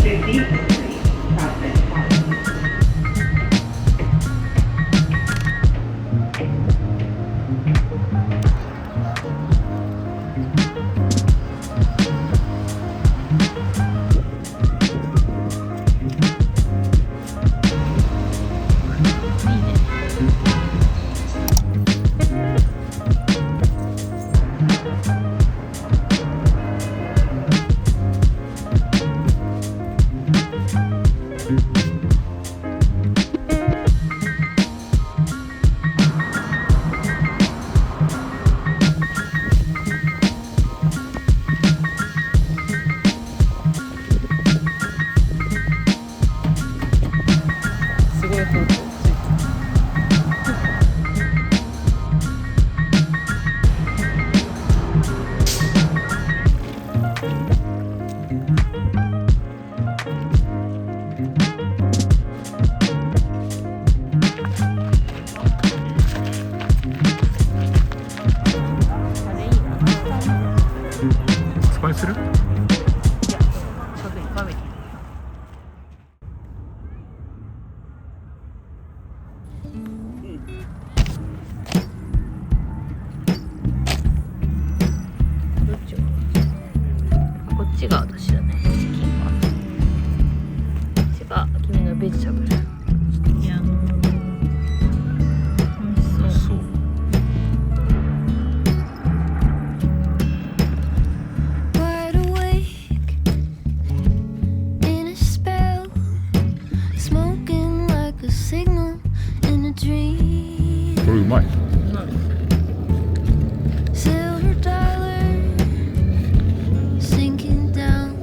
50 southbound. すごい方向スパイする？いや、ちょうどいいファミリー。どっちがこっちが私だね。チキンはこっちが君のベジタブル。いや、美味しそう。そう。Wide awake in a spell, smoking like a signal in a dream. これうまい。Silver dollar sinking down,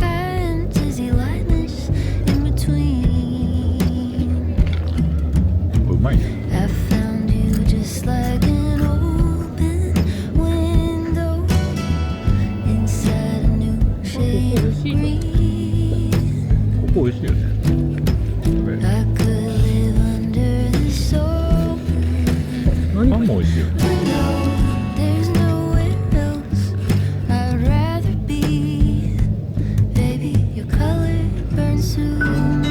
and dizzy lightness in between. これうまいね。I found you just like an open window inside a new shade of green. ここ美味しいよね。I could live under this open パンも美味しいよね。 window. There's nowhere else I'd rather be. Baby, your color burns through me.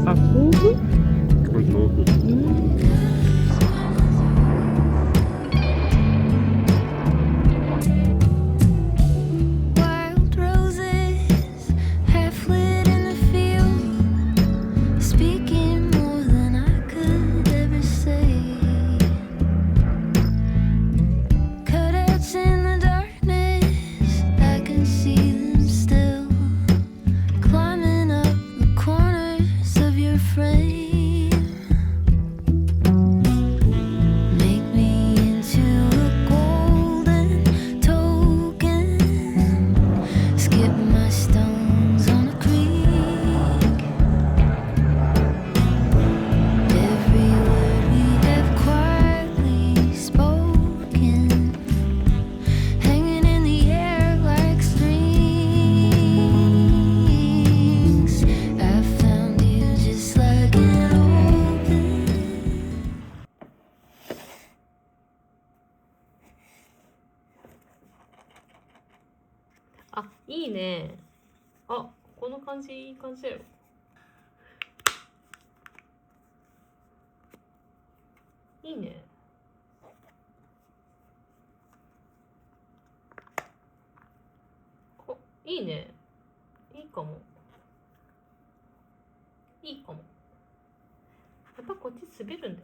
あ、豆腐？これ豆腐。Wild roses, half lit in the field, speaking more than I could ever say. Cutouts in the darkness, I can see them still, climbing up the corners of your frame. Make me into a golden token. Skip my stones on a creek. Every word we have quietly spoken, hanging in the air like strings. I found you just like an open. あ、いいね。あ、この感じいい感じだよ。いいね。いいね。いいかも。いいかも。やっぱこっち滑るんだよね。